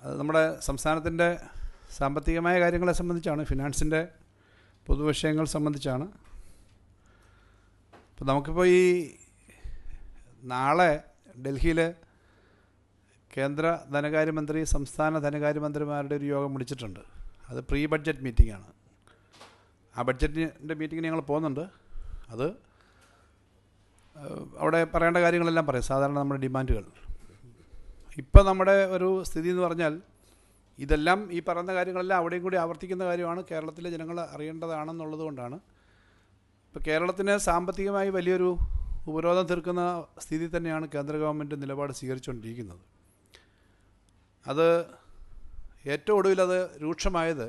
അത് നമ്മുടെ സംസ്ഥാനത്തിൻ്റെ സാമ്പത്തികമായ കാര്യങ്ങളെ സംബന്ധിച്ചാണ്, ഫിനാൻസിൻ്റെ പൊതുവിഷയങ്ങൾ സംബന്ധിച്ചാണ്. ഇപ്പോൾ നമുക്കിപ്പോൾ ഈ നാളെ ഡൽഹിയിൽ കേന്ദ്ര ധനകാര്യമന്ത്രി, സംസ്ഥാന ധനകാര്യമന്ത്രിമാരുടെ ഒരു യോഗം വിളിച്ചിട്ടുണ്ട്. അത് പ്രീ ബഡ്ജറ്റ് മീറ്റിംഗാണ്. ആ ബഡ്ജറ്റിൻ്റെ മീറ്റിങ്ങിന് ഞങ്ങൾ പോകുന്നുണ്ട്. അത് അവിടെ പറയേണ്ട കാര്യങ്ങളെല്ലാം പറയും, സാധാരണ നമ്മുടെ ഡിമാൻഡുകൾ. ഇപ്പം നമ്മുടെ ഒരു സ്ഥിതി എന്ന് പറഞ്ഞാൽ ഇതെല്ലാം ഈ പറയുന്ന കാര്യങ്ങളെല്ലാം അവിടെയും കൂടി ആവർത്തിക്കുന്ന കാര്യമാണ്, കേരളത്തിലെ ജനങ്ങൾ അറിയേണ്ടതാണെന്നുള്ളത് കൊണ്ടാണ്. ഇപ്പോൾ കേരളത്തിന് സാമ്പത്തികമായി വലിയൊരു ഉപരോധം തീർക്കുന്ന സ്ഥിതി തന്നെയാണ് കേന്ദ്ര ഗവൺമെൻറ് നിലപാട് സ്വീകരിച്ചുകൊണ്ടിരിക്കുന്നത്. അത് ഏറ്റവും ഒടുവിലത് രൂക്ഷമായത്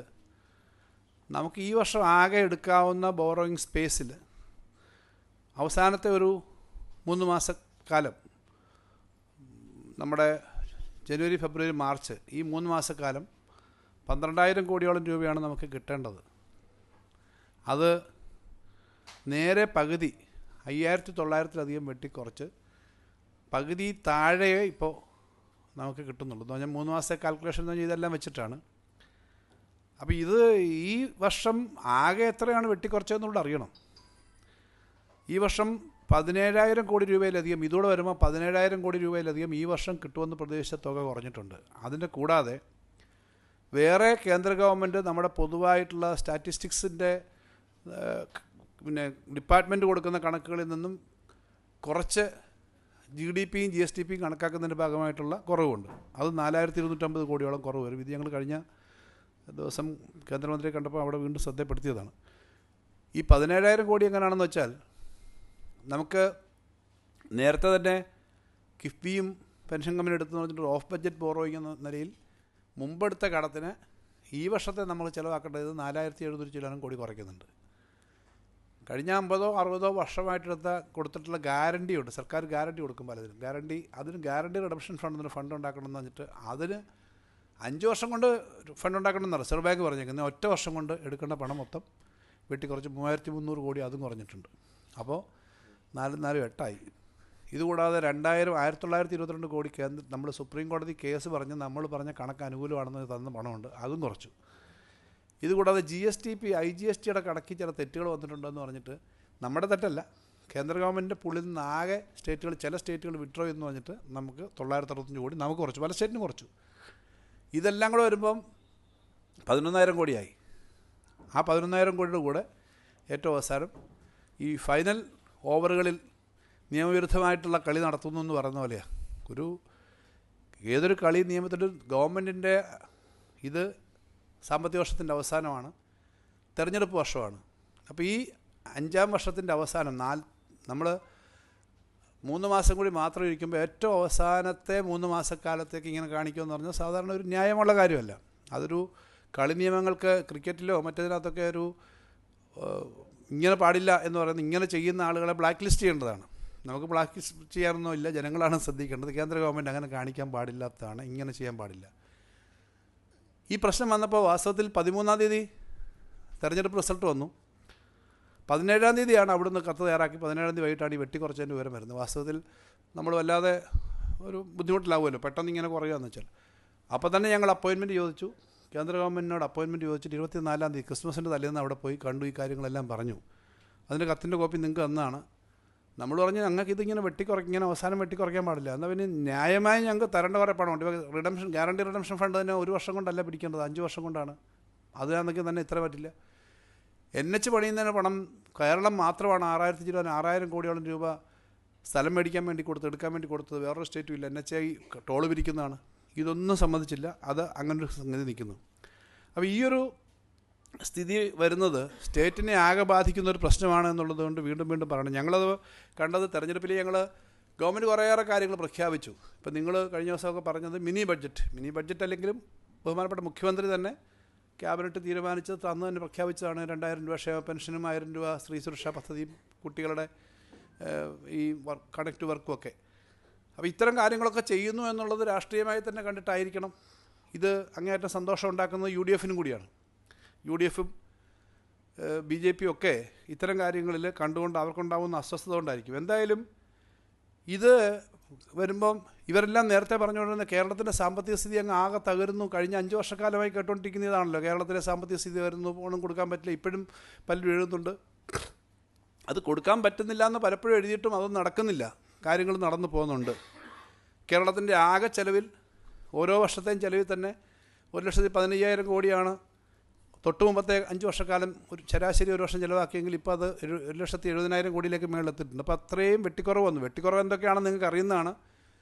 നമുക്ക് ഈ വർഷം ആകെ എടുക്കാവുന്ന ബോറോയിങ് സ്പേസിൽ അവസാനത്തെ ഒരു 3 മാസക്കാലം, നമ്മുടെ ജനുവരി, ഫെബ്രുവരി, മാർച്ച് ഈ 3 മാസക്കാലം 12,000 കോടിയോളം രൂപയാണ് നമുക്ക് കിട്ടേണ്ടത്. അത് നേരെ പകുതി 5,900-ലധികം വെട്ടിക്കുറച്ച് പകുതി താഴെ ഇപ്പോൾ നമുക്ക് കിട്ടുന്നുള്ളൂ. എന്ന് പറഞ്ഞാൽ 3 മാസത്തെ കാൽക്കുലേഷൻ എന്ന് പറഞ്ഞാൽ ഇതെല്ലാം വെച്ചിട്ടാണ്. അപ്പോൾ ഇത് ഈ വർഷം ആകെ എത്രയാണ് വെട്ടിക്കുറച്ചതെന്നുള്ളത് അറിയണം. ഈ വർഷം 17,000 കോടി രൂപയിലധികം, ഇതോടെ വരുമ്പോൾ 17,000 കോടി രൂപയിലധികം ഈ വർഷം കിട്ടുമെന്ന് പ്രതീക്ഷിച്ച തുക കുറഞ്ഞിട്ടുണ്ട്. അതിൻ്റെ കൂടാതെ വേറെ കേന്ദ്ര ഗവൺമെൻറ് നമ്മുടെ പൊതുവായിട്ടുള്ള സ്റ്റാറ്റിസ്റ്റിക്സിൻ്റെ ഡിപ്പാർട്ട്മെൻറ്റ് കൊടുക്കുന്ന കണക്കുകളിൽ നിന്നും കുറച്ച് GDPയും GSTPയും കണക്കാക്കുന്നതിൻ്റെ ഭാഗമായിട്ടുള്ള കുറവുണ്ട്. അത് 4,250 കോടിയോളം കുറവ് വരും. ഇത് ഞങ്ങൾ കഴിഞ്ഞ ദിവസം കേന്ദ്രമന്ത്രിയെ കണ്ടപ്പോൾ അവിടെ വീണ്ടും ശ്രദ്ധപ്പെടുത്തിയതാണ്. ഈ 17,000 കോടി എങ്ങനെയാണെന്ന് വെച്ചാൽ, നമുക്ക് നേരത്തെ തന്നെ കിഫ്ബിയും പെൻഷൻ കമ്പനി എടുത്തെന്ന് പറഞ്ഞിട്ട് ഓഫ് ബഡ്ജറ്റ് ബോറോയിങ് എന്ന നിലയിൽ മുമ്പെടുത്ത കടത്തിന് ഈ വർഷത്തെ നമ്മൾ ചിലവാക്കേണ്ടത് 4,700 കോടി കുറയ്ക്കുന്നുണ്ട്. കഴിഞ്ഞ 50-60 വർഷമായിട്ടെടുത്ത കൊടുത്തിട്ടുള്ള ഗ്യാരണ്ടിയുണ്ട്, സർക്കാർ ഗ്യാരണ്ടി കൊടുക്കും പലതിനും. അതിന് ഗ്യാരണ്ടി റിഡംഷൻ ഫണ്ട് എന്നൊരു ഫണ്ട് ഉണ്ടാക്കണമെന്ന് പറഞ്ഞിട്ട് അതിന് 5 വർഷം കൊണ്ട് ഫണ്ട് ഉണ്ടാക്കണമെന്ന് റിസർവ് ബാങ്ക് പറഞ്ഞേക്കുന്നത്. ഒറ്റ വർഷം കൊണ്ട് എടുക്കേണ്ട പണം മൊത്തം വെട്ടിക്കുറച്ച് 3,300 കോടി അതും കുറഞ്ഞിട്ടുണ്ട്. അപ്പോൾ 4-8 ഇതുകൂടാതെ 1922 കോടി നമ്മൾ സുപ്രീം കോടതി കേസ് പറഞ്ഞ് നമ്മൾ പറഞ്ഞ കണക്ക് അനുകൂലമാണെന്ന് തന്ന പണമുണ്ട്, അതും കുറച്ചു. ഇതുകൂടാതെ GSTP, IGSTയുടെ കണക്കിൽ ചില തെറ്റുകൾ വന്നിട്ടുണ്ടെന്ന് പറഞ്ഞിട്ട്, നമ്മുടെ തെറ്റല്ല, കേന്ദ്ര ഗവൺമെൻറ്റിൻ്റെ പുള്ളിൽ നിന്ന് ആകെ ചില സ്റ്റേറ്റുകൾ വിഡ്രോ എന്ന് പറഞ്ഞിട്ട് നമുക്ക് 965 കോടി നമുക്ക് കുറച്ചു, പല സ്റ്റേറ്റിനും കുറച്ചു. ഇതെല്ലാം കൂടെ വരുമ്പം 11,000 കോടിയായി. ആ 11,000 കോടിയുടെ കൂടെ ഏറ്റവും അവസാനം ഈ ഫൈനൽ ഓവറുകളിൽ നിയമവിരുദ്ധമായിട്ടുള്ള കളി നടത്തുന്നു എന്ന് പറയുന്ന പോലെയാണ്. ഏതൊരു കളി നിയമത്തിൽ ഗവൺമെൻറ്റിൻ്റെ ഇത് സാമ്പത്തിക വർഷത്തിൻ്റെ അവസാനമാണ്, തെരഞ്ഞെടുപ്പ് വർഷമാണ്. അപ്പോൾ ഈ 5-ാം വർഷത്തിൻ്റെ അവസാനം നമ്മൾ 3 മാസം കൂടി മാത്രം ഇരിക്കുമ്പോൾ ഏറ്റവും അവസാനത്തെ 3 മാസക്കാലത്തേക്ക് ഇങ്ങനെ കാണിക്കുമെന്ന് പറഞ്ഞാൽ സാധാരണ ഒരു ന്യായമുള്ള കാര്യമല്ല. അതൊരു കളി നിയമങ്ങൾക്ക് ക്രിക്കറ്റിലോ മറ്റേതിനകത്തൊക്കെ ഇങ്ങനെ പാടില്ല എന്ന് പറയുന്നത്, ഇങ്ങനെ ചെയ്യുന്ന ആളുകളെ ബ്ലാക്ക് ലിസ്റ്റ് ചെയ്യേണ്ടതാണ്. നമുക്ക് ബ്ലാക്ക് ലിസ്റ്റ് ചെയ്യാനൊന്നും ഇല്ല, ജനങ്ങളാണ് ശ്രദ്ധിക്കേണ്ടത്. കേന്ദ്ര ഗവൺമെൻറ് അങ്ങനെ കാണിക്കാൻ പാടില്ലാത്തതാണ്, ഇങ്ങനെ ചെയ്യാൻ പാടില്ല. ഈ പ്രശ്നം വന്നപ്പോൾ വാസ്തവത്തിൽ 13-ാം തീയതി തെരഞ്ഞെടുപ്പ് റിസൾട്ട് വന്നു. 17-ാം തീയതിയാണ് അവിടുന്ന് കത്ത് തയ്യാറാക്കി 17-ാം തീയതി വൈകിട്ടാണ് ഈ വെട്ടിക്കുറച്ചതിൻ്റെ വിവരം വരുന്നത്. വാസ്തവത്തിൽ നമ്മൾ വല്ലാതെ ഒരു ബുദ്ധിമുട്ടിലാവുമല്ലോ പെട്ടെന്ന് ഇങ്ങനെ കുറയുകയെന്ന് വെച്ചാൽ. അപ്പോൾ തന്നെ ഞങ്ങൾ അപ്പോയിൻമെൻറ്റ് ചോദിച്ചു, കേന്ദ്ര ഗവൺമെൻറ്റിനോട് അപ്പോയിൻമെൻറ്റ് ചോദിച്ചിട്ട് 24-ാം തീയതി ക്രിസ്മസിൻ്റെ തലേന്ന് അവിടെ പോയി കണ്ടു, ഈ കാര്യങ്ങളെല്ലാം പറഞ്ഞു. അതിൻ്റെ കത്തിൻ്റെ കോപ്പി നിങ്ങൾക്ക് തന്നതാണ്. നമ്മൾ പറഞ്ഞു ഞങ്ങൾക്ക് ഇതിങ്ങനെ ഇങ്ങനെ അവസാനം വെട്ടിക്കുറയ്ക്കാൻ പാടില്ല, എന്നാൽ പിന്നെ ന്യായമായി ഞങ്ങൾക്ക് തരേണ്ട കുറേ പണമുണ്ട്. ഗ്യാരണ്ടി റിഡംഷൻ ഫണ്ട് തന്നെ 1 വർഷം കൊണ്ടല്ല പിടിക്കേണ്ടത്, 5 വർഷം കൊണ്ടാണ്. അതാണെങ്കിൽ തന്നെ ഇത്ര പറ്റില്ല. NH പണിയുന്നതിന് പണം കേരളം മാത്രമാണ് 6,000 കോടിയോളം രൂപ സ്ഥലം മേടിക്കാൻ വേണ്ടി എടുക്കാൻ വേണ്ടി കൊടുത്തത്. വേറൊരു സ്റ്റേറ്റും ഇല്ല. NHI ടോള് പിരിക്കുന്നതാണ്. ഇതൊന്നും സമ്മതിച്ചില്ല. അത് അങ്ങനൊരു സംഗതി നിൽക്കുന്നു. അപ്പോൾ ഈയൊരു സ്ഥിതി വരുന്നത് സ്റ്റേറ്റിനെ ആകെ ബാധിക്കുന്ന ഒരു പ്രശ്നമാണ് എന്നുള്ളത് കൊണ്ട് വീണ്ടും പറയണം. ഞങ്ങളത് കണ്ടത് തെരഞ്ഞെടുപ്പിൽ ഗവൺമെൻറ് കുറേയേറെ കാര്യങ്ങൾ പ്രഖ്യാപിച്ചു. ഇപ്പം നിങ്ങൾ കഴിഞ്ഞ ദിവസമൊക്കെ പറഞ്ഞത് മിനി ബഡ്ജറ്റ് അല്ലെങ്കിലും ബഹുമാനപ്പെട്ട മുഖ്യമന്ത്രി തന്നെ ക്യാബിനറ്റ് തീരുമാനിച്ചത് അന്ന് തന്നെ പ്രഖ്യാപിച്ചതാണ്. 2,000 രൂപ ക്ഷേമ പെൻഷനും 1,000 രൂപ സ്ത്രീ സുരക്ഷാ പദ്ധതിയും കുട്ടികളുടെ ഈ കണക്ട് വർക്കും ഒക്കെ. അപ്പോൾ ഇത്തരം കാര്യങ്ങളൊക്കെ ചെയ്യുന്നു എന്നുള്ളത് രാഷ്ട്രീയമായി തന്നെ കണ്ടിട്ടായിരിക്കണം. ഇത് അങ്ങേയറ്റം സന്തോഷം ഉണ്ടാക്കുന്നത് UDFനും കൂടിയാണ്. UDFും BJPയും ഒക്കെ ഇത്തരം കാര്യങ്ങളിൽ കണ്ടുകൊണ്ട് അവർക്കുണ്ടാകുന്ന അസ്വസ്ഥത കൊണ്ടായിരിക്കും. എന്തായാലും ഇത് വരുമ്പം ഇവരെല്ലാം നേരത്തെ പറഞ്ഞുകൊണ്ടിരുന്ന കേരളത്തിൻ്റെ സാമ്പത്തിക സ്ഥിതി അങ്ങ് ആകെ തകരുന്നു. കഴിഞ്ഞ 5 വർഷക്കാലമായി കേട്ടുകൊണ്ടിരിക്കുന്നതാണല്ലോ, കേരളത്തിലെ സാമ്പത്തിക സ്ഥിതി വരുന്നു, ഓണം കൊടുക്കാൻ പറ്റില്ല. ഇപ്പോഴും പലരും എഴുതുന്നുണ്ട് അത് കൊടുക്കാൻ പറ്റുന്നില്ല എന്ന്. പലപ്പോഴും എഴുതിയിട്ടും അതൊന്നും നടക്കുന്നില്ല, കാര്യങ്ങൾ നടന്നു പോകുന്നുണ്ട്. കേരളത്തിൻ്റെ ആകെ ചെലവിൽ ഓരോ വർഷത്തെയും ചെലവിൽ തന്നെ 1,15,000 കോടിയാണ് തൊട്ട് മുമ്പത്തെ 5 വർഷക്കാലം ഒരു ശരാശരി ഒരു വർഷം ചിലവാക്കിയെങ്കിൽ ഇപ്പോൾ അത് 1,70,000 കോടിയിലേക്ക് മേളിലെത്തിയിട്ടുണ്ട്. അപ്പോൾ അത്രയും വെട്ടിക്കുറവ് വന്നു. വെട്ടിക്കുറവ് എന്തൊക്കെയാണെന്ന് നിങ്ങൾക്ക് അറിയുന്നതാണ്.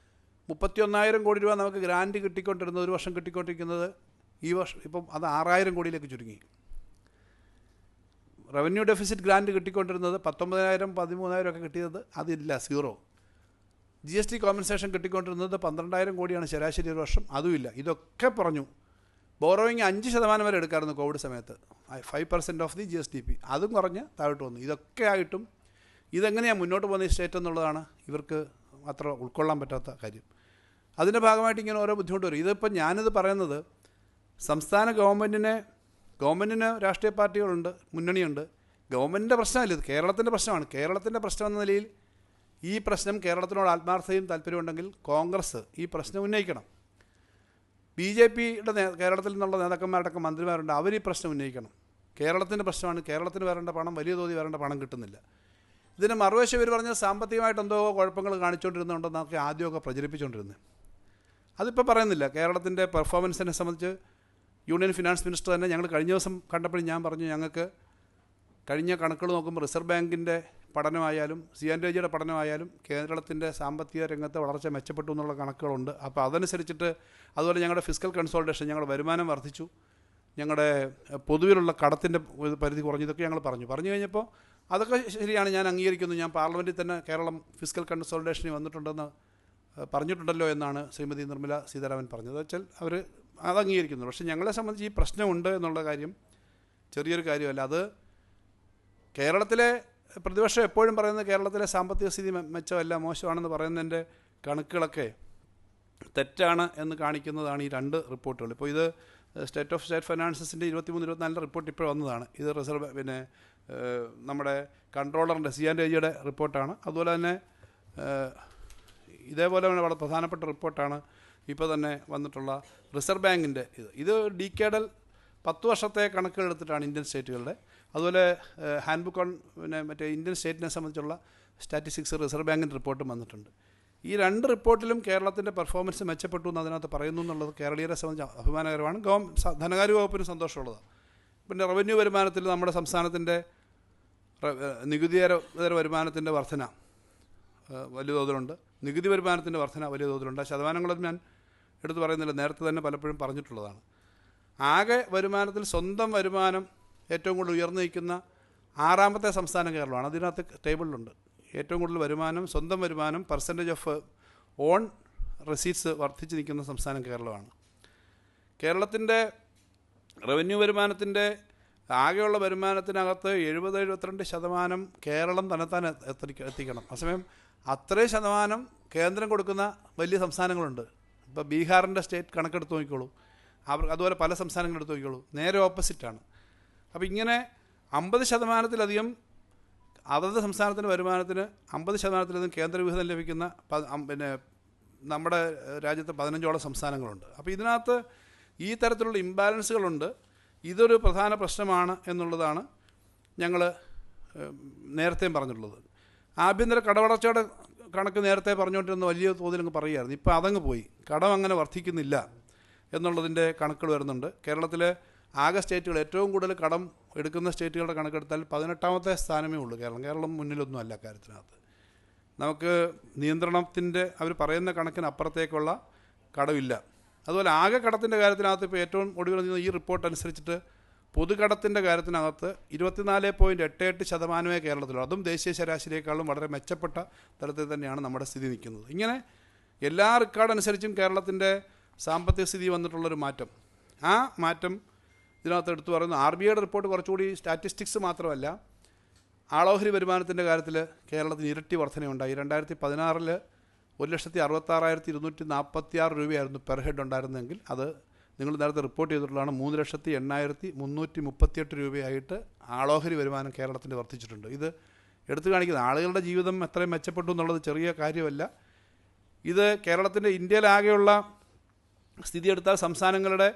31,000 കോടി രൂപ നമുക്ക് ഗ്രാൻറ്റ് കിട്ടിക്കൊണ്ടിരുന്നത്, ഒരു വർഷം കിട്ടിക്കൊണ്ടിരിക്കുന്നത് ഈ വർഷം ഇപ്പം അത് 6,000 കോടിയിലേക്ക് ചുരുങ്ങി. റവന്യൂ ഡെഫിസിറ്റ് ഗ്രാൻറ്റ് കിട്ടിക്കൊണ്ടിരുന്നത് 19,000 13,000 ഒക്കെ കിട്ടിയത് അതില്ല, സീറോ. GST കോമ്പൻസേഷൻ കിട്ടിക്കൊണ്ടിരുന്നത് 12,000 കോടിയാണ് ശരാശരി ഒരു വർഷം, അതുമില്ല. ഇതൊക്കെ പറഞ്ഞു. ബോറോയിങ് 5% വരെ എടുക്കാമായിരുന്നു കോവിഡ് സമയത്ത്, 5% ഓഫ് ദി GSDP, അതും കുറഞ്ഞ് താഴോട്ട് വന്നു. ഇതൊക്കെ ആയിട്ടും ഇതെങ്ങനെയാണ് മുന്നോട്ട് പോകുന്ന ഈ സ്റ്റേറ്റ് എന്നുള്ളതാണ് ഇവർക്ക് അത്ര ഉൾക്കൊള്ളാൻ പറ്റാത്ത കാര്യം. അതിൻ്റെ ഭാഗമായിട്ട് ഇങ്ങനെ ഓരോ ബുദ്ധിമുട്ട് വരും. ഇതിപ്പോൾ ഞാനിത് പറയുന്നത് സംസ്ഥാന ഗവൺമെൻറ്റിന് രാഷ്ട്രീയ പാർട്ടികളുണ്ട്, മുന്നണിയുണ്ട്. ഗവൺമെൻറ്റിൻ്റെ പ്രശ്നമല്ല ഇത്, കേരളത്തിൻ്റെ പ്രശ്നമാണ്. കേരളത്തിൻ്റെ പ്രശ്നം എന്ന നിലയിൽ ഈ പ്രശ്നം കേരളത്തിനോട് ആത്മാർത്ഥതയും താല്പര്യമുണ്ടെങ്കിൽ കോൺഗ്രസ് ഈ പ്രശ്നം ഉന്നയിക്കണം. BJPയുടെ കേരളത്തിൽ നിന്നുള്ള നേതാക്കന്മാരടക്കം മന്ത്രിമാരുണ്ട്, അവർ ഈ പ്രശ്നം ഉന്നയിക്കണം. കേരളത്തിൻ്റെ പ്രശ്നമാണ്, കേരളത്തിന് വരേണ്ട പണം, വലിയ തോതിൽ വരേണ്ട പണം കിട്ടുന്നില്ല. ഇതിന് മറുവശം ഇവർ പറഞ്ഞ സാമ്പത്തികമായിട്ട് എന്തോ കുഴപ്പങ്ങൾ കാണിച്ചുകൊണ്ടിരുന്നുണ്ടെന്നൊക്കെ ആദ്യമൊക്കെ പ്രചരിപ്പിച്ചുകൊണ്ടിരുന്നത്. അതിപ്പോൾ പറയുന്നില്ല. കേരളത്തിൻ്റെ പെർഫോമൻസിനെ സംബന്ധിച്ച് യൂണിയൻ ഫിനാൻസ് മിനിസ്റ്റർ തന്നെ ഞങ്ങൾ കഴിഞ്ഞ ദിവസം കണ്ടപ്പോഴും ഞാൻ പറഞ്ഞു, ഞങ്ങൾക്ക് കഴിഞ്ഞ കണക്കുകൾ നോക്കുമ്പോൾ റിസർവ് ബാങ്കിൻ്റെ പഠനമായാലും CNRAGയുടെ പഠനമായാലും കേരളത്തിൻ്റെ സാമ്പത്തിക രംഗത്തെ വളർച്ച മെച്ചപ്പെട്ടു എന്നുള്ള കണക്കുകളുണ്ട്. അപ്പോൾ അതനുസരിച്ചിട്ട് അതുപോലെ ഞങ്ങളുടെ ഫിസ്ക്കൽ കൺസോളിഡേഷൻ, ഞങ്ങളുടെ വരുമാനം വർദ്ധിച്ചു, ഞങ്ങളുടെ പൊതുവിലുള്ള കടത്തിൻ്റെ പരിധി കുറഞ്ഞു, ഇതൊക്കെ ഞങ്ങൾ പറഞ്ഞു കഴിഞ്ഞപ്പോൾ അതൊക്കെ ശരിയാണ്, ഞാൻ അംഗീകരിക്കുന്നു. ഞാൻ പാർലമെൻറ്റിൽ തന്നെ കേരളം ഫിസ്ക്കൽ കൺസോളിഡേഷനിൽ വന്നിട്ടുണ്ടെന്ന് പറഞ്ഞിട്ടുണ്ടല്ലോ എന്നാണ് ശ്രീമതി നിർമ്മല സീതാരാമൻ പറഞ്ഞത്. വെച്ചാൽ അവർ അത് അംഗീകരിക്കുന്നു. പക്ഷേ ഞങ്ങളെ സംബന്ധിച്ച് ഈ പ്രശ്നമുണ്ട് എന്നുള്ള കാര്യം ചെറിയൊരു കാര്യമല്ല. അത് കേരളത്തിലെ പ്രതിപക്ഷം എപ്പോഴും പറയുന്നത് കേരളത്തിലെ സാമ്പത്തിക സ്ഥിതി മെച്ചമല്ല, മോശമാണെന്ന് പറയുന്നതിൻ്റെ കണക്കുകളൊക്കെ തെറ്റാണ് എന്ന് കാണിക്കുന്നതാണ് ഈ 2 റിപ്പോർട്ടുകൾ. ഇപ്പോൾ ഇത് സ്റ്റേറ്റ് ഫൈനാൻസസിൻ്റെ 23-24 റിപ്പോർട്ട് ഇപ്പോൾ വന്നതാണ്. ഇത് നമ്മുടെ കൺട്രോളറിൻ്റെ CNRAGയുടെ റിപ്പോർട്ടാണ്. അതുപോലെ തന്നെ ഇതേപോലെ വളരെ പ്രധാനപ്പെട്ട റിപ്പോർട്ടാണ് ഇപ്പോൾ തന്നെ വന്നിട്ടുള്ള റിസർവ് ബാങ്കിൻ്റെ. ഇത് ഡീക്കേഡൽ 10 വർഷത്തെ കണക്കുകൾ എടുത്തിട്ടാണ് ഇന്ത്യൻ സ്റ്റേറ്റുകളുടെ. അതുപോലെ ഹാൻഡ് ബുക്ക് ഓൺ മറ്റേ ഇന്ത്യൻ സ്റ്റേറ്റിനെ സംബന്ധിച്ചുള്ള സ്റ്റാറ്റിസ്റ്റിക്സ് റിസർവ് ബാങ്കിൻ്റെ റിപ്പോർട്ടും വന്നിട്ടുണ്ട്. ഈ 2 റിപ്പോർട്ടിലും കേരളത്തിൻ്റെ പെർഫോമൻസ് മെച്ചപ്പെട്ടു എന്ന് അതിനകത്ത് പറയുന്നു എന്നുള്ളത് കേരളീയരെ സംബന്ധിച്ച് അഭിമാനകരമാണ്. ധനകാര്യ വകുപ്പിന് സന്തോഷമുള്ളതാണ്. പിന്നെ റവന്യൂ വരുമാനത്തിൽ നമ്മുടെ സംസ്ഥാനത്തിൻ്റെ നികുതിയേതര വരുമാനത്തിൻ്റെ വർധന വലിയ തോതിലുണ്ട്, നികുതി വരുമാനത്തിൻ്റെ വർധന വലിയ തോതിലുണ്ട്. ആ ശതമാനങ്ങളൊന്നും ഞാൻ എടുത്തു പറയുന്നില്ല, നേരത്തെ തന്നെ പലപ്പോഴും പറഞ്ഞിട്ടുള്ളതാണ്. ആകെ വരുമാനത്തിൽ സ്വന്തം വരുമാനം ഏറ്റവും കൂടുതൽ ഉയർന്നു നിൽക്കുന്ന 6ാമത്തെ സംസ്ഥാനം കേരളമാണ്. അതിനകത്ത് ടേബിളിലുണ്ട്. ഏറ്റവും കൂടുതൽ വരുമാനം, സ്വന്തം വരുമാനം പെർസെൻറ്റേജ് ഓഫ് ഓൺ റെസീറ്റ്സ് വർദ്ധിച്ച് നിൽക്കുന്ന സംസ്ഥാനം കേരളമാണ്. കേരളത്തിൻ്റെ റവന്യൂ വരുമാനത്തിൻ്റെ ആകെയുള്ള വരുമാനത്തിനകത്ത് 70-72% കേരളം തന്നെത്താൻ എത്തിക്കണം. അതേസമയം അത്രയും ശതമാനം കേന്ദ്രം കൊടുക്കുന്ന വലിയ സംസ്ഥാനങ്ങളുണ്ട്. ഇപ്പോൾ ബീഹാറിൻ്റെ സ്റ്റേറ്റ് കണക്കെടുത്ത് നോക്കിക്കോളൂ, അതുപോലെ പല സംസ്ഥാനങ്ങളെടുത്ത് നോക്കിക്കോളൂ, നേരെ ഓപ്പോസിറ്റാണ്. അപ്പോൾ ഇങ്ങനെ 50%-ലധികം അതത് സംസ്ഥാനത്തിൻ്റെ വരുമാനത്തിന് 50%-ലധികം കേന്ദ്രവിഹിതം ലഭിക്കുന്ന നമ്മുടെ രാജ്യത്ത് 15ഓളം സംസ്ഥാനങ്ങളുണ്ട്. അപ്പോൾ ഇതിനകത്ത് ഈ തരത്തിലുള്ള ഇംബാലൻസുകളുണ്ട്. ഇതൊരു പ്രധാന പ്രശ്നമാണ് എന്നുള്ളതാണ് ഞങ്ങൾ നേരത്തെയും പറഞ്ഞിട്ടുള്ളത്. ആഭ്യന്തര കടവടച്ചയുടെ കണക്ക് നേരത്തെ പറഞ്ഞുകൊണ്ടിരുന്ന വലിയ തോതിലങ്ങ് പറയുമായിരുന്നു. ഇപ്പോൾ അതങ്ങ് പോയി, കടം അങ്ങനെ വർദ്ധിക്കുന്നില്ല എന്നുള്ളതിൻ്റെ കണക്കുകൾ വരുന്നുണ്ട്. കേരളത്തിലെ ആകെ സ്റ്റേറ്റുകൾ ഏറ്റവും കൂടുതൽ കടം എടുക്കുന്ന സ്റ്റേറ്റുകളുടെ കണക്കെടുത്താൽ 18ാമത്തെ സ്ഥാനമേ ഉള്ളൂ കേരളം മുന്നിലൊന്നും അല്ല കാര്യത്തിനകത്ത്. നമുക്ക് നിയന്ത്രണത്തിൻ്റെ അവർ പറയുന്ന കണക്കിന് അപ്പുറത്തേക്കുള്ള കടമില്ല. അതുപോലെ ആകെ കടത്തിൻ്റെ കാര്യത്തിനകത്ത് ഇപ്പോൾ ഏറ്റവും ഒടുവിൽ ഈ റിപ്പോർട്ട് അനുസരിച്ചിട്ട് പൊതുകടത്തിൻ്റെ കാര്യത്തിനകത്ത് 24.88% കേരളത്തിലുള്ളൂ. അതും ദേശീയ ശരാശരിയേക്കാളും വളരെ മെച്ചപ്പെട്ട തലത്തിൽ തന്നെയാണ് നമ്മുടെ സ്ഥിതി നിൽക്കുന്നത്. ഇങ്ങനെ എല്ലാ റെക്കോർഡ് അനുസരിച്ചും കേരളത്തിൻ്റെ സാമ്പത്തിക സ്ഥിതി വന്നിട്ടുള്ളൊരു മാറ്റം, ആ മാറ്റം ഇതിനകത്ത് എടുത്തു പറയുന്നു. RBIയുടെ റിപ്പോർട്ട് കുറച്ചുകൂടി സ്റ്റാറ്റിസ്റ്റിക്സ് മാത്രമല്ല, ആളോഹരി വരുമാനത്തിൻ്റെ കാര്യത്തിൽ കേരളത്തിന് ഇരട്ടി വർധനയുണ്ടായി. 2016 1,66,246 രൂപയായിരുന്നു പെർ ഹെഡ് ഉണ്ടായിരുന്നെങ്കിൽ അത് നിങ്ങൾ നേരത്തെ റിപ്പോർട്ട് ചെയ്തിട്ടുള്ളതാണ് 3,80,338 രൂപയായിട്ട് ആളോഹരി വരുമാനം കേരളത്തിൻ്റെ വർദ്ധിച്ചിട്ടുണ്ട്. ഇത് എടുത്തു കാണിക്കുന്നത് ആളുകളുടെ ജീവിതം എത്രയും മെച്ചപ്പെട്ടു എന്നുള്ളത് ചെറിയ കാര്യമല്ല. ഇത് കേരളത്തിൻ്റെ ഇന്ത്യയിലാകെയുള്ള സ്ഥിതി എടുത്താൽ സംസ്ഥാനങ്ങളുടെ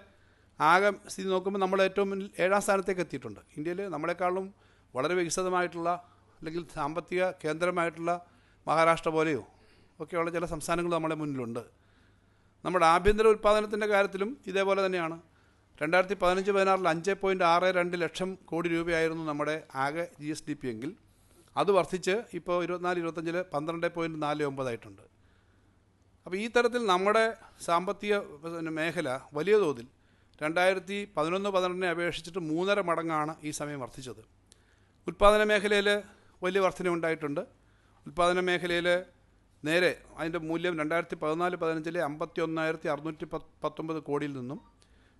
ആകെ സ്ഥിതി നോക്കുമ്പോൾ നമ്മൾ ഏറ്റവും മുന്നിൽ 7ാം സ്ഥാനത്തേക്ക് എത്തിയിട്ടുണ്ട്. ഇന്ത്യയിൽ നമ്മളെക്കാളും വളരെ വികസിതമായിട്ടുള്ള അല്ലെങ്കിൽ സാമ്പത്തിക കേന്ദ്രമായിട്ടുള്ള മഹാരാഷ്ട്ര പോലെയോ ഒക്കെയുള്ള ചില സംസ്ഥാനങ്ങൾ നമ്മുടെ മുന്നിലുണ്ട്. നമ്മുടെ ആഭ്യന്തര ഉൽപ്പാദനത്തിൻ്റെ കാര്യത്തിലും ഇതേപോലെ തന്നെയാണ്. 2015-16 5.62 ലക്ഷം കോടി രൂപയായിരുന്നു നമ്മുടെ ആകെ GSDP എങ്കിൽ അത് വർദ്ധിച്ച് ഇപ്പോൾ 24-25 12.49 ആയിട്ടുണ്ട്. അപ്പോൾ ഈ തരത്തിൽ നമ്മുടെ സാമ്പത്തിക മേഖല വലിയ തോതിൽ 2011-12 അപേക്ഷിച്ചിട്ട് 3.5 മടങ്ങാണ് ഈ സമയം വർദ്ധിച്ചത്. ഉൽപ്പാദന മേഖലയിൽ വലിയ വർധനയുണ്ടായിട്ടുണ്ട്. ഉൽപ്പാദന മേഖലയിൽ നേരെ അതിൻ്റെ മൂല്യം 2014-15 51,619 കോടിയിൽ നിന്നും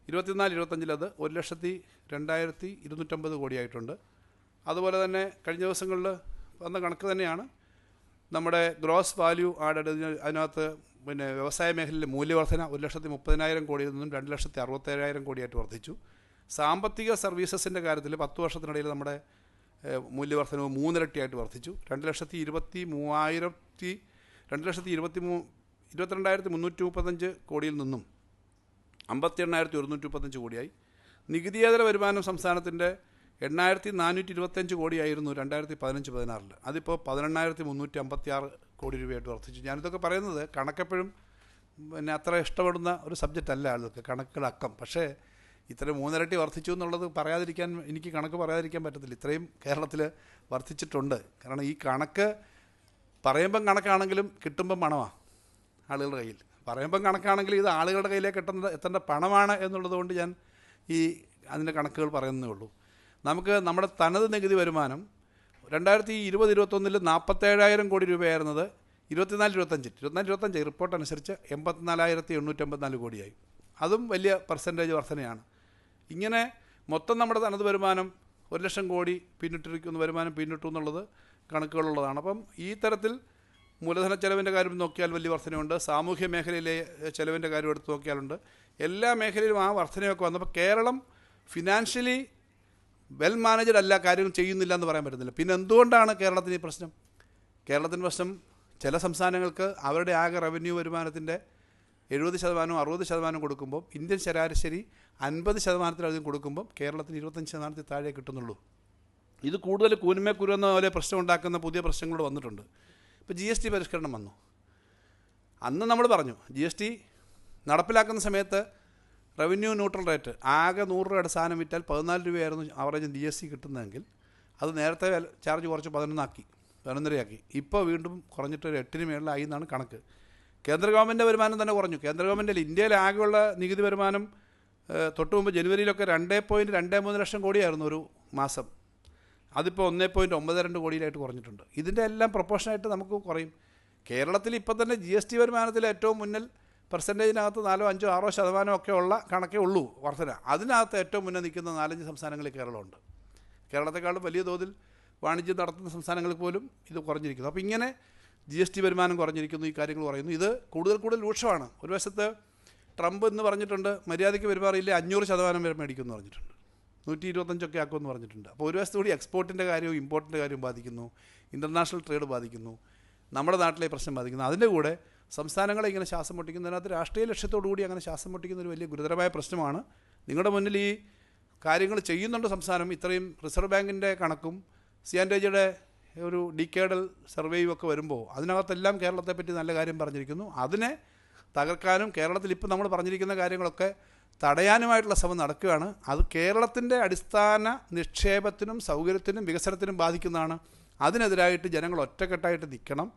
24-25 അത് 1,02,250 കോടിയായിട്ടുണ്ട്. അതുപോലെ തന്നെ കഴിഞ്ഞ ദിവസങ്ങളിൽ വന്ന കണക്ക് തന്നെയാണ് നമ്മുടെ ഗ്രോസ് വാല്യൂ ആഡഡ്. അതിനകത്ത് പിന്നെ വ്യവസായ മേഖലയിലെ മൂല്യവർധന 1,30,000 കോടിയിൽ നിന്നും 2,67,000 കോടിയായിട്ട് വർദ്ധിച്ചു. സാമ്പത്തിക സർവീസസിൻ്റെ കാര്യത്തിൽ 10 വർഷത്തിനിടയിൽ നമ്മുടെ മൂല്യവർധനവ് 3 ഇരട്ടിയായിട്ട് വർദ്ധിച്ചു. 22,335 കോടിയിൽ നിന്നും 58,135 കോടിയായി. നികുതിയേതര വരുമാനം സംസ്ഥാനത്തിൻ്റെ 8,425 കോടിയായിരുന്നു 2015-16. അതിപ്പോൾ 18,356 കോടി രൂപയായിട്ട് വർദ്ധിച്ചു. ഞാനിതൊക്കെ പറയുന്നത് കണക്കെപ്പോഴും പിന്നെ അത്ര ഇഷ്ടപ്പെടുന്ന ഒരു സബ്ജക്റ്റ് അല്ല ആളുകൾക്ക്, കണക്കുകളക്കം. പക്ഷേ ഇത്രയും 3 ഇരട്ടി വർദ്ധിച്ചു എന്നുള്ളത് എനിക്ക് കണക്ക് പറയാതിരിക്കാൻ പറ്റത്തില്ല. ഇത്രയും കേരളത്തിൽ വർദ്ധിച്ചിട്ടുണ്ട്. കാരണം ഈ കണക്ക് പറയുമ്പം കണക്കാണെങ്കിലും കിട്ടുമ്പം പണമാണ് ആളുകളുടെ കയ്യിൽ. പറയുമ്പം കണക്കാണെങ്കിൽ ഇത് ആളുകളുടെ കയ്യിലേക്ക് എത്തേണ്ട പണമാണ് എന്നുള്ളത് കൊണ്ട് ഞാൻ അതിൻ്റെ കണക്കുകൾ പറയുന്നേ ഉള്ളൂ. നമുക്ക് നമ്മുടെ തനത് നികുതി വരുമാനം 2020-21 47,000 കോടി രൂപയായിരുന്നത് 24-25 റിപ്പോർട്ട് അനുസരിച്ച് 84,854 കോടിയായി. അതും വലിയ പെർസെൻറ്റേജ് വർധനയാണ്. ഇങ്ങനെ മൊത്തം നമ്മുടെ തനത് വരുമാനം 1 ലക്ഷം കോടി വരുമാനം പിന്നിട്ടു എന്നുള്ളത് കണക്കുകളുള്ളതാണ്. അപ്പം ഈ തരത്തിൽ മൂലധന ചെലവിൻ്റെ കാര്യം നോക്കിയാൽ വലിയ വർധനയുണ്ട്. സാമൂഹ്യ മേഖലയിലെ ചെലവിൻ്റെ കാര്യം എടുത്ത് നോക്കിയാലുണ്ട്. എല്ലാ മേഖലയിലും ആ വർധനയൊക്കെ വന്നപ്പോൾ കേരളം ഫിനാൻഷ്യലി വെൽ മാനേജഡ് അല്ല, കാര്യങ്ങൾ ചെയ്യുന്നില്ല എന്ന് പറയാൻ പറ്റുന്നില്ല. പിന്നെ എന്തുകൊണ്ടാണ് കേരളത്തിന് ഈ പ്രശ്നം? കേരളത്തിൻ്റെ പ്രശ്നം ചില സംസ്ഥാനങ്ങൾക്ക് അവരുടെ ആകെ റവന്യൂ വരുമാനത്തിൻ്റെ 70% 60% കൊടുക്കുമ്പോൾ ഇന്ത്യൻ ശരാശരി 50%-ലധികം കൊടുക്കുമ്പോൾ കേരളത്തിന് 25% താഴെ കിട്ടുന്നുള്ളൂ. ഇത് കൂടുതൽ കൂനുമേ കുരുന്ന പോലെ പ്രശ്നം ഉണ്ടാക്കുന്ന പുതിയ പ്രശ്നങ്ങളോട് വന്നിട്ടുണ്ട്. ഇപ്പോൾ GST പരിഷ്കരണം വന്നു. അന്ന് നമ്മൾ പറഞ്ഞു GST നടപ്പിലാക്കുന്ന സമയത്ത് റവന്യൂ ന്യൂട്രൽ റേറ്റ് ആകെ 100 രൂപയുടെ സാധനം വിറ്റാൽ 14 രൂപയായിരുന്നു ആവറേജ് GST കിട്ടുന്നതെങ്കിൽ അത് നേരത്തെ ചാർജ് കുറച്ച് 11.5 ഇപ്പോൾ വീണ്ടും കുറഞ്ഞിട്ട് ഒരു 8-ന് മേളിലായി എന്നാണ് കണക്ക്. കേന്ദ്ര ഗവൺമെൻറ് വരുമാനം തന്നെ കുറഞ്ഞു. കേന്ദ്ര ഗവൺമെൻറ്റിൽ ഇന്ത്യയിൽ ആകെയുള്ള നികുതി വരുമാനം തൊട്ട് മുമ്പ് ജനുവരിയിലൊക്കെ 2.23 ലക്ഷം കോടിയായിരുന്നു ഒരു മാസം. അതിപ്പോൾ 1.92 കോടിയിലായിട്ട് കുറഞ്ഞിട്ടുണ്ട്. ഇതിൻ്റെ എല്ലാം പ്രൊപ്പോർഷനായിട്ട് നമുക്ക് കുറയും. കേരളത്തിൽ ഇപ്പോൾ തന്നെ GST വരുമാനത്തിൽ ഏറ്റവും മുന്നിൽ പെർസെൻറ്റേജിനകത്ത് 4-5-6% ഒക്കെ ഉള്ള കണക്കേ ഉള്ളൂ വർധന. അതിനകത്ത് ഏറ്റവും മുന്നേ നിൽക്കുന്ന 4-5 സംസ്ഥാനങ്ങളിൽ കേരളമുണ്ട്. കേരളത്തെക്കാളും വലിയ തോതിൽ വാണിജ്യം നടത്തുന്ന സംസ്ഥാനങ്ങളിൽ പോലും ഇത് കുറഞ്ഞിരിക്കുന്നു. അപ്പോൾ ഇങ്ങനെ GST വരുമാനം കുറഞ്ഞിരിക്കുന്നു, ഈ കാര്യങ്ങൾ പറയുന്നു. ഇത് കൂടുതൽ രൂക്ഷമാണ്. ഒരു വശത്ത് ട്രംപ് എന്ന് പറഞ്ഞിട്ടുണ്ട് മര്യാദയ്ക്ക് പെരുമാറിയില്ലേ 500% വരെ മേടിക്കുമെന്ന് പറഞ്ഞിട്ടുണ്ട്. 125 ആക്കുമെന്ന് പറഞ്ഞിട്ടുണ്ട്. അപ്പോൾ ഒരു വശത്തുകൂടി എക്സ്പോർട്ടിൻ്റെ കാര്യവും ഇമ്പോർട്ടിൻ്റെ കാര്യവും ബാധിക്കുന്നു, ഇൻ്റർനാഷണൽ ട്രേഡ് ബാധിക്കുന്നു, നമ്മുടെ നാട്ടിലെ പ്രശ്നം ബാധിക്കുന്നു. അതിൻ്റെ കൂടെ സംസ്ഥാനങ്ങളെ ഇങ്ങനെ ശ്വാസം മുട്ടിക്കുന്നതിനകത്ത് രാഷ്ട്രീയ ലക്ഷ്യത്തോടു കൂടി അങ്ങനെ ശ്വാസം മുട്ടിക്കുന്ന ഒരു വലിയ ഗുരുതരമായ പ്രശ്നമാണ്. നിങ്ങളുടെ മുന്നിൽ ഈ കാര്യങ്ങൾ ചെയ്യുന്നുണ്ട് സംസ്ഥാനം. ഇത്രയും റിസർവ് ബാങ്കിൻ്റെ കണക്കും CNTG-യുടെ ഒരു ഡിക്കേഡൽ സർവേയും ഒക്കെ വരുമ്പോൾ അതിനകത്തെല്ലാം കേരളത്തെപ്പറ്റി നല്ല കാര്യം പറഞ്ഞിരിക്കുന്നു. അതിനെ തകർക്കാനും കേരളത്തിൽ ഇപ്പോൾ നമ്മൾ പറഞ്ഞിരിക്കുന്ന കാര്യങ്ങളൊക്കെ തടയാനുമായിട്ടുള്ള ശ്രമം നടക്കുകയാണ്. അത് കേരളത്തിൻ്റെ അടിസ്ഥാന നിക്ഷേപത്തിനും സൗകര്യത്തിനും വികസനത്തിനും ബാധിക്കുന്നതാണ്. അതിനെതിരായിട്ട് ജനങ്ങൾ ഒറ്റക്കെട്ടായിട്ട് നിൽക്കണം.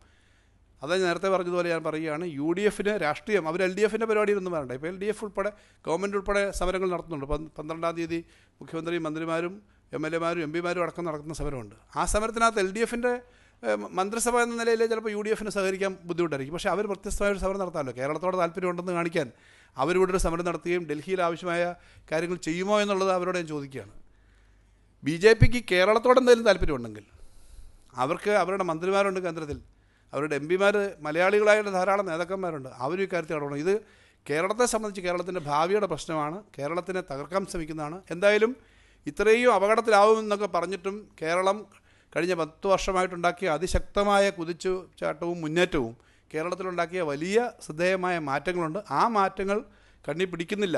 അത് നേരത്തെ പറഞ്ഞതുപോലെ ഞാൻ പറയുകയാണ്, UDF-ന് രാഷ്ട്രീയം അവർ LDF-ൻ്റെ പരിപാടിയിലൊന്നും വരണ്ട. ഇപ്പോൾ LDF ഉൾപ്പെടെ ഗവൺമെൻറ് ഉൾപ്പെടെ സമരങ്ങൾ നടത്തുന്നുണ്ട്. 12-ാം തീയതി മുഖ്യമന്ത്രിയും മന്ത്രിമാരും MLA-മാരും MP-മാരും അടക്കം നടക്കുന്ന സമരമുണ്ട്. ആ സമരത്തിനകത്ത് LDF-ൻ്റെ മന്ത്രിസഭ എന്ന നിലയിൽ ചിലപ്പോൾ UDF-ന് സഹകരിക്കാൻ ബുദ്ധിമുട്ടായിരിക്കും. പക്ഷേ അവർ വ്യത്യസ്തമായൊരു സമരം നടത്താമല്ലോ. കേരളത്തോട് താല്പര്യമുണ്ടെന്ന് കാണിക്കാൻ അവരിവിടെ ഒരു സമരം നടത്തുകയും ഡൽഹിയിൽ ആവശ്യമായ കാര്യങ്ങൾ ചെയ്യുമോ എന്നുള്ളത് അവരോട് ഞാൻ ചോദിക്കുകയാണ്. BJP-ക്ക് കേരളത്തോട് എന്തെങ്കിലും താല്പര്യമുണ്ടെങ്കിൽ അവർക്ക് അവരുടെ മന്ത്രിമാരുണ്ട് കേന്ദ്രത്തിൽ, അവരുടെ MP-മാർ മലയാളികളായിട്ട് ധാരാളം നേതാക്കന്മാരുണ്ട്. അവരും ഇക്കാര്യത്തിൽ ഇടപെടണം. ഇത് കേരളത്തെ സംബന്ധിച്ച് കേരളത്തിൻ്റെ ഭാവിയുടെ പ്രശ്നമാണ്. കേരളത്തിനെ തകർക്കാൻ ശ്രമിക്കുന്നതാണ്. എന്തായാലും ഇത്രയും അപകടത്തിലാവുമെന്നൊക്കെ പറഞ്ഞിട്ടും കേരളം കഴിഞ്ഞ 10 വർഷമായിട്ടുണ്ടാക്കിയ അതിശക്തമായ കുതിച്ചുചാട്ടവും മുന്നേറ്റവും കേരളത്തിലുണ്ടാക്കിയ വലിയ ശ്രദ്ധേയമായ മാറ്റങ്ങളുണ്ട്. ആ മാറ്റങ്ങൾ കണ്ണി പിടിക്കുന്നില്ല.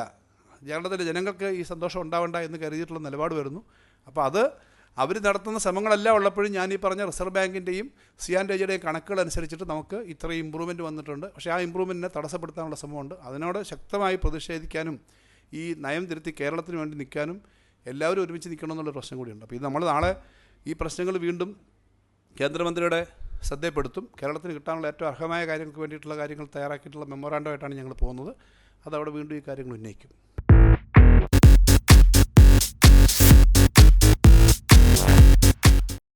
കേരളത്തിലെ ജനങ്ങൾക്ക് ഈ സന്തോഷം ഉണ്ടാവേണ്ട എന്ന് കരുതിയിട്ടുള്ള നിലപാട് വരുന്നു. അപ്പോൾ അത് അവർ നടത്തുന്ന ശ്രമങ്ങളെല്ലാം ഉള്ളപ്പോഴും ഞാൻ ഈ പറഞ്ഞ റിസർവ് ബാങ്കിൻ്റെയും CNTAയുടെയും കണക്കുകൾ അനുസരിച്ചിട്ട് നമുക്ക് ഇത്രയും ഇമ്പ്രൂവ്മെൻറ്റ് വന്നിട്ടുണ്ട്. പക്ഷേ ആ ഇമ്പ്രൂവ്മെൻറ്റിനെ തടസ്സപ്പെടുത്താനുള്ള ശ്രമമുണ്ട്. അതിനോട് ശക്തമായി പ്രതിഷേധിക്കാനും ഈ നയം തിരുത്തി കേരളത്തിന് വേണ്ടി നിൽക്കാനും എല്ലാവരും ഒരുമിച്ച് നിൽക്കണമെന്നുള്ളൊരു പ്രശ്നം കൂടിയുണ്ട്. അപ്പോൾ ഇത് നമ്മൾ നാളെ ഈ പ്രശ്നങ്ങൾ വീണ്ടും കേന്ദ്രമന്ത്രിയുടെ ശ്രദ്ധയപ്പെടുത്തും. കേരളത്തിന് കിട്ടാനുള്ള ഏറ്റവും അർഹമായ കാര്യങ്ങൾക്ക് വേണ്ടിയിട്ടുള്ള കാര്യങ്ങൾ തയ്യാറാക്കിയിട്ടുള്ള മെമ്മോറാണ്ടമായിട്ടാണ് ഞങ്ങൾ പോകുന്നത്. അതവിടെ വീണ്ടും ഈ കാര്യങ്ങൾ ഉന്നയിക്കും.